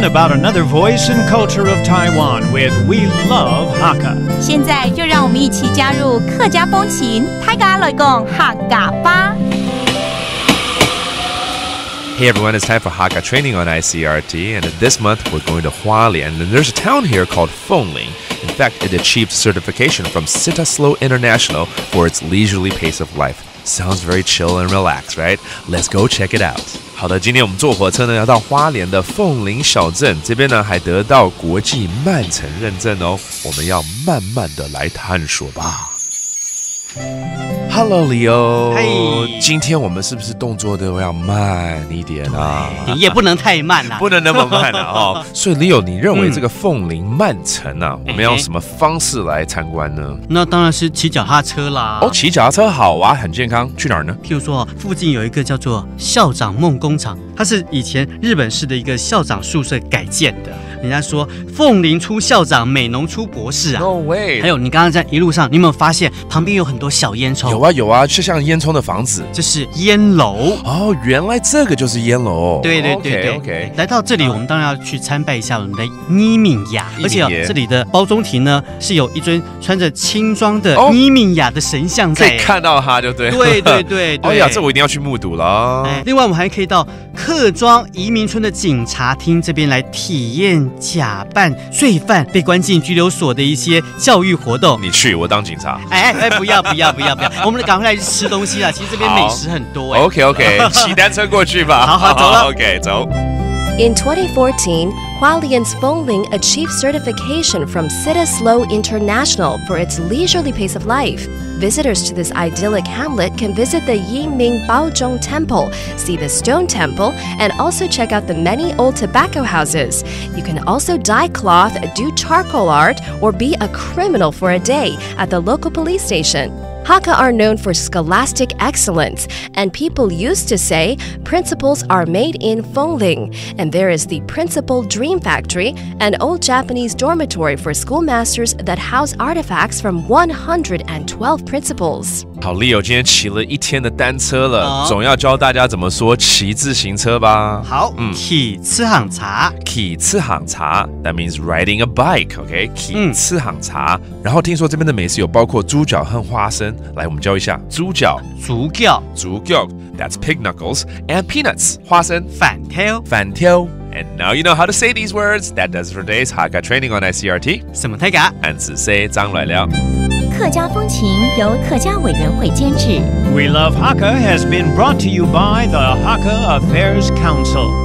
learn about another voice and culture of Taiwan with We Love Hakka. 现在就让我们一起加入客家风情，大家来讲客家吧。Hey everyone, it's time for Hakka training on ICRT, and this month we're going to Hualien, and there's a town here called Fengling. In fact, it achieved certification from Sitaslo International for its leisurely pace of life. Sounds very chill and relaxed, right? Let's go check it out. 好的，今天我们坐火车呢，要到花莲的凤林小镇，这边呢还得到国际慢城认证哦。我们要慢慢的来探索吧。Hello, Leo. 嘿，今天我们是不是动作都要慢一点啊？你也不能太慢啦，不能那么慢啊！哦，所以 Leo， 你认为这个凤林慢城啊，我们要用什么方式来参观呢？那当然是骑脚踏车啦。哦，骑脚踏车好啊，很健康。去哪儿呢？譬如说，附近有一个叫做校长梦工厂，它是以前日本式的一个校长宿舍改建的。人家说凤林出校长，美浓出博士啊。No way！ 还有，你刚刚在一路上，你有没有发现旁边有很多小烟囱？有啊，就像烟囱的房子。这是烟楼哦，原来这个就是烟楼。对。OK。来到这里，我们当然要去参拜一下我们的伊敏雅，而且这里的包中庭呢是有一尊穿着青装的伊敏雅的神像在，可以看到它，就对。对。哎呀，这我一定要去目睹了。另外，我们还可以到客庄移民村的警察厅这边来体验假扮罪犯被关进拘留所的一些教育活动。你去，我当警察。不要，我们赶快来吃东西啦！其实这边美食很多。OK， 骑单车过去吧。好，走了。OK， 走。In 2014, Hualien's Fengling achieved certification from Sitaslo International for its leisurely pace of life. Visitors to this idyllic hamlet can visit the Yiming Baozhong Temple, see the Stone Temple, and also check out the many old tobacco houses. You can also dye cloth, do charcoal art, or be a criminal for a day at the local police station. Hakka are known for scholastic excellence, and people used to say principles are made in Fengling. And there is the Principal Dream Factory, an old Japanese dormitory for schoolmasters that house artifacts from 112 principles. 好 ，Leo 今天骑了一天的单车了，总要教大家怎么说骑自行车吧。好，骑自行车，骑自行车 ，that means riding a bike，OK？ 骑自行车。然后听说这边的美食有包括猪脚和花生，来我们教一下猪脚 ，that's pig knuckles and peanuts， 花生饭条。And now you know how to say these words. That does it for today's Hakka training on ICRT. 什么太嘎？俺只say 张来了。客家风情由客家委员会监制。 We Love Hakka has been brought to you by the Hakka Affairs Council.